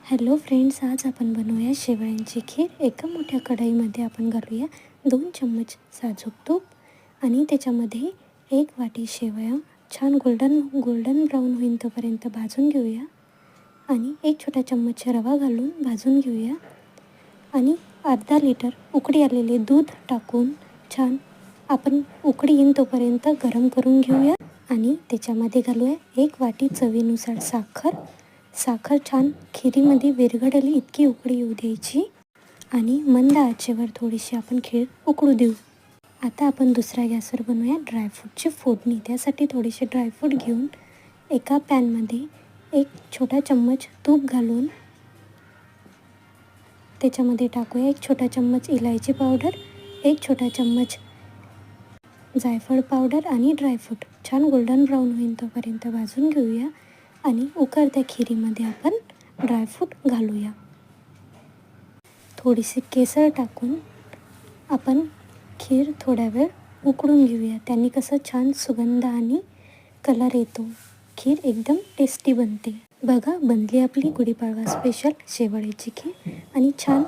Hello friends, आज आपण बनवूया शेवयांची खीर. एका मोठ्या कढईमध्ये आपण घालूया 2 चम्मच साजूक तूप आणि त्याच्यामध्ये 1 वाटी शेवया छान गोल्डन ब्राऊन होईन तोपर्यंत भाजून घेऊया. आणि 1 छोटा चम्मच रवा घालून भाजून घेऊया. आणि अर्धा लिटर उकळी आलेले दूध टाकून छान आपण उकळी येईन तोपर्यंत गरम करून घेऊया. आणि त्याच्यामध्ये घालूया 1 वाटी चवीनुसार साखर छान खिरीमध्ये विरघळेल इतकी उकळी येऊ द्यायची. आणि मंद आचेवर थोडीशी आपण खीर उकळू देऊ. आता आपण दुसऱ्या गॅसवर बनवूया ड्रायफ्रूटची फोडणी. त्यासाठी थोडेसे ड्रायफ्रूट घेऊन एका पॅनमध्ये 1 छोटा चम्मच तूप घालून त्याच्यामध्ये टाकूया 1 छोटा चम्मच इलायची पावडर, 1 छोटा चम्मच जायफळ पावडर आणि ड्रायफ्रूट छान गोल्डन ब्राऊन होईन तोपर्यंत भाजून घेऊया. आणि उकळत्या खिरीमध्ये आपण ड्रायफ्रूट घालूया. थोडीशी केसर टाकून आपण खीर थोड्या वेळ उकळून घेऊया. त्यांनी कसं छान सुगंध आणि कलर येतो. खीर एकदम टेस्टी बनते. बघा, बनली आपली गुढीपाडवा स्पेशल शेवयाची खीर. आणि छान